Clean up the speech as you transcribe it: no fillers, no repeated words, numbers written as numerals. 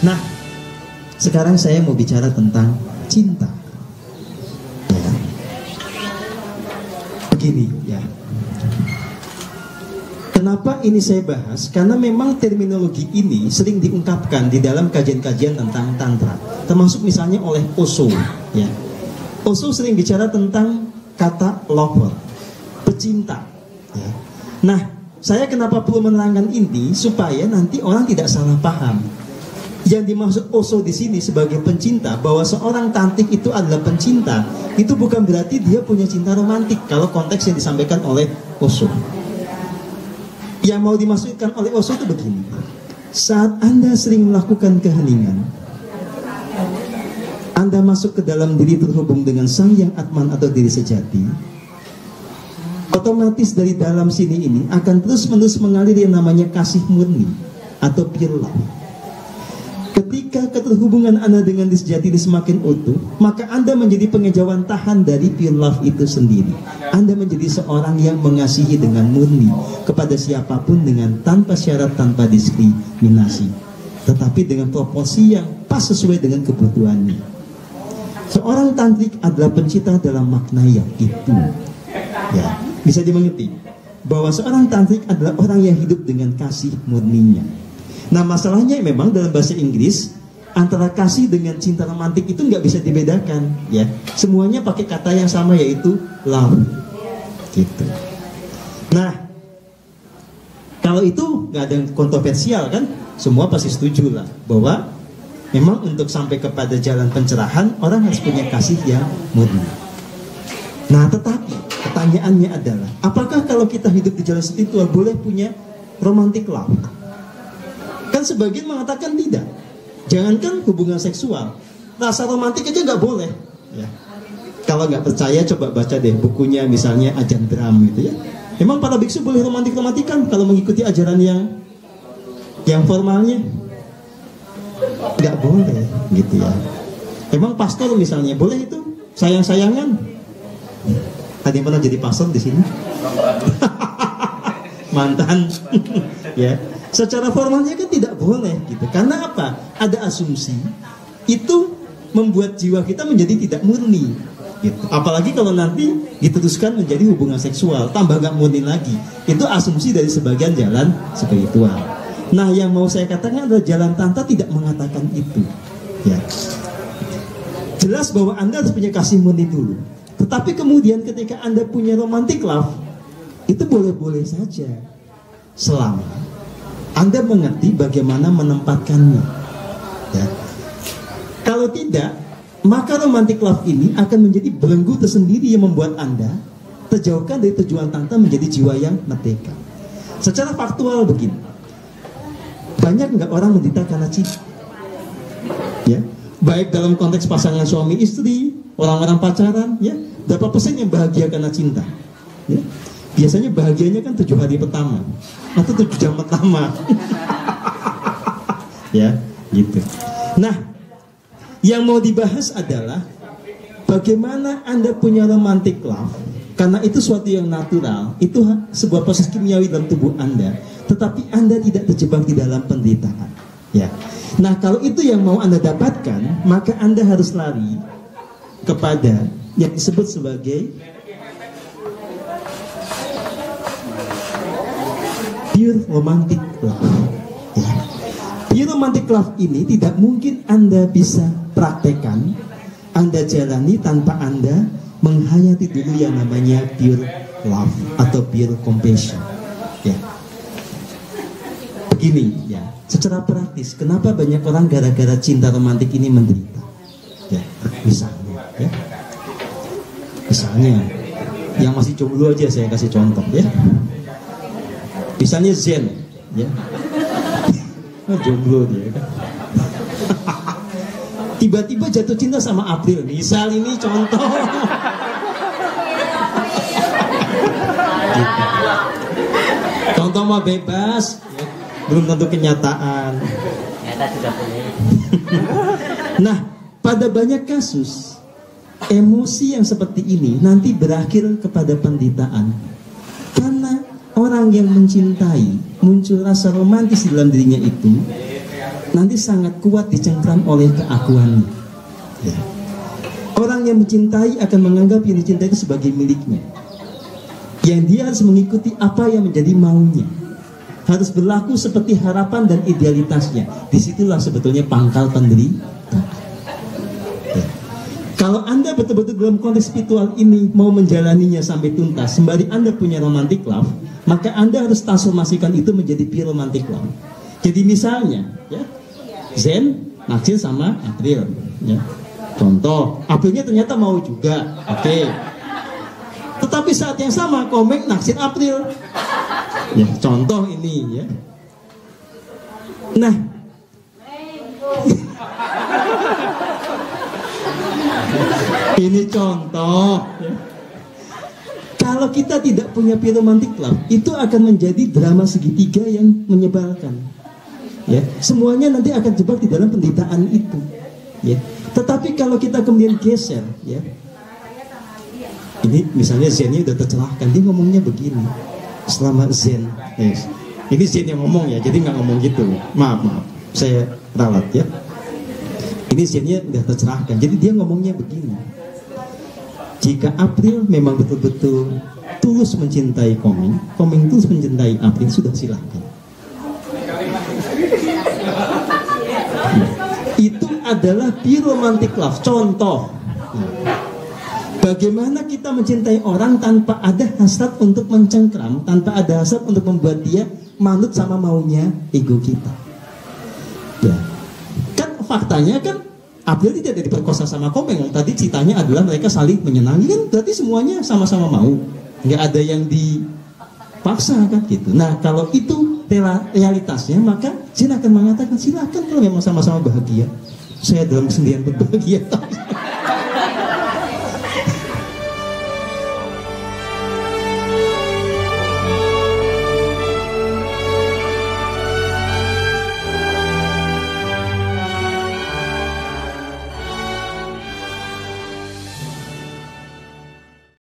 Nah, sekarang saya mau bicara tentang cinta. Ya. Begini ya. Kenapa ini saya bahas? Karena memang terminologi ini sering diungkapkan di dalam kajian-kajian tentang tantra, termasuk misalnya oleh Osho. Ya. Osho sering bicara tentang kata lover, pecinta. Ya. Nah, saya kenapa perlu menerangkan ini supaya nanti orang tidak salah paham. Yang dimaksud Osho di sini sebagai pencinta, bahwa seorang tantrik itu adalah pencinta, itu bukan berarti dia punya cinta romantik kalau konteks yang disampaikan oleh Osho. Yang mau dimaksudkan oleh Osho itu begini: saat Anda sering melakukan keheningan, Anda masuk ke dalam diri terhubung dengan Sang Yang Atman atau diri sejati, otomatis dari dalam sini ini akan terus-menerus mengalir yang namanya kasih murni atau pure love. Ketika keterhubungan Anda dengan diri sejati ini semakin utuh, maka Anda menjadi pengejauhan tahan dari pure love itu sendiri. Anda menjadi seorang yang mengasihi dengan murni kepada siapapun dengan tanpa syarat, tanpa diskriminasi, tetapi dengan proporsi yang pas sesuai dengan kebutuhannya. Seorang tantrik adalah pencinta dalam makna yang itu. Ya, bisa dimengerti bahwa seorang tantrik adalah orang yang hidup dengan kasih murninya. Nah, masalahnya memang dalam bahasa Inggris antara kasih dengan cinta romantik itu nggak bisa dibedakan, ya. Semuanya pakai kata yang sama, yaitu love, gitu. Nah, kalau itu nggak ada yang kontroversial kan? Semua pasti setuju lah bahwa memang untuk sampai kepada jalan pencerahan orang harus punya kasih yang murni. Nah, tetapi pertanyaannya adalah, apakah kalau kita hidup di jalan spiritual boleh punya romantic love? Kan sebagian mengatakan tidak. Jangankan hubungan seksual, rasa romantik aja nggak boleh. Ya. Kalau nggak percaya, coba baca deh bukunya misalnya Ajahn Brahm gitu ya. Memang para biksu boleh romantikan kalau mengikuti ajaran yang formalnya? Nggak boleh, gitu ya. Memang pastor misalnya boleh itu sayang-sayangan? Ada yang pernah jadi pastor di sini? Mantan, ya. Secara formalnya kan tidak boleh gitu. Karena apa? Ada asumsi itu membuat jiwa kita menjadi tidak murni gitu. Apalagi kalau nanti diteruskan menjadi hubungan seksual, tambah gak murni lagi. Itu asumsi dari sebagian jalan spiritual. Nah, yang mau saya katakan adalah jalan tantra tidak mengatakan itu, ya. Jelas bahwa Anda harus punya kasih murni dulu. Tetapi kemudian ketika Anda punya romantic love, itu boleh-boleh saja, selama Anda mengerti bagaimana menempatkannya, ya. Kalau tidak, maka romantic love ini akan menjadi belenggu tersendiri yang membuat Anda terjauhkan dari tujuan tantra menjadi jiwa yang merdeka. Secara faktual begini, banyak nggak orang menderita karena cinta, ya, baik dalam konteks pasangan suami istri, orang-orang pacaran, ya, berapa persen yang bahagia karena cinta, ya? Biasanya bahagianya kan 7 hari pertama atau 7 jam pertama. Ya, gitu. Nah, yang mau dibahas adalah bagaimana Anda punya romantic love, karena itu suatu yang natural, itu sebuah proses kimiawi dalam tubuh Anda, tetapi Anda tidak terjebak di dalam penderitaan, ya. Nah, kalau itu yang mau Anda dapatkan, maka Anda harus lari kepada yang disebut sebagai pure romantic love, ya. Pure romantic love ini tidak mungkin Anda bisa praktekkan, Anda jalani tanpa Anda menghayati dulu yang namanya pure love atau pure compassion, ya. Begini, ya, secara praktis, kenapa banyak orang gara-gara cinta romantik ini menderita, ya. Misalnya yang masih jomblo aja saya kasih contoh, ya. Misalnya Zen, ya, jomblo dia kan. Tiba-tiba jatuh cinta sama April, misal ini contoh. Gitu. Contoh mah bebas, ya. Belum tentu kenyataan. Nah, pada banyak kasus emosi yang seperti ini nanti berakhir kepada penderitaan. Karena orang yang mencintai, muncul rasa romantis di dalam dirinya itu, nanti sangat kuat dicengkram oleh keakuannya. Ya. Orang yang mencintai akan menganggap yang dicintai itu sebagai miliknya, yang dia harus mengikuti apa yang menjadi maunya, harus berlaku seperti harapan dan idealitasnya. Disitulah sebetulnya pangkal penderitaan. Ya. Kalau Anda betul-betul dalam konteks spiritual ini mau menjalaninya sampai tuntas, sembari Anda punya romantic love, maka Anda harus transformasikan itu menjadi pure romantic love. Jadi misalnya, ya, Zen naksir sama April, ya. Contoh, Aprilnya ternyata mau juga, oke. Tetapi saat yang sama Komeng naksir April, ya, contoh ini, ya. Nah, ini contoh, ya. Kalau kita tidak punya romantic love, itu akan menjadi drama segitiga yang menyebalkan, ya. Semuanya nanti akan jebak di dalam penderitaan itu, ya. Tetapi kalau kita kemudian geser, ya, ini misalnya Zennya udah tercerahkan, dia ngomongnya begini, selama Zen, yes. Ini Zen yang ngomong ya, jadi nggak ngomong gitu, maaf, saya ralat ya. Ini Zennya udah tercerahkan, jadi dia ngomongnya begini. Jika April memang betul-betul tulus mencintai Komeng, Komeng tulus mencintai April, sudah silahkan. Itu adalah pure romantic love. Contoh, bagaimana kita mencintai orang tanpa ada hasrat untuk mencengkram, tanpa ada hasrat untuk membuat dia manut sama maunya ego kita. Ya, kan faktanya kan April tidak ada diperkosa sama Komeng. Tadi ceritanya adalah mereka saling menyenangi, kan berarti semuanya sama-sama mau, nggak ada yang dipaksa kan gitu. Nah kalau itu realitasnya, maka Zen akan mengatakan silakan kalau memang sama-sama bahagia. Saya dalam kesendirian berbahagia, tapi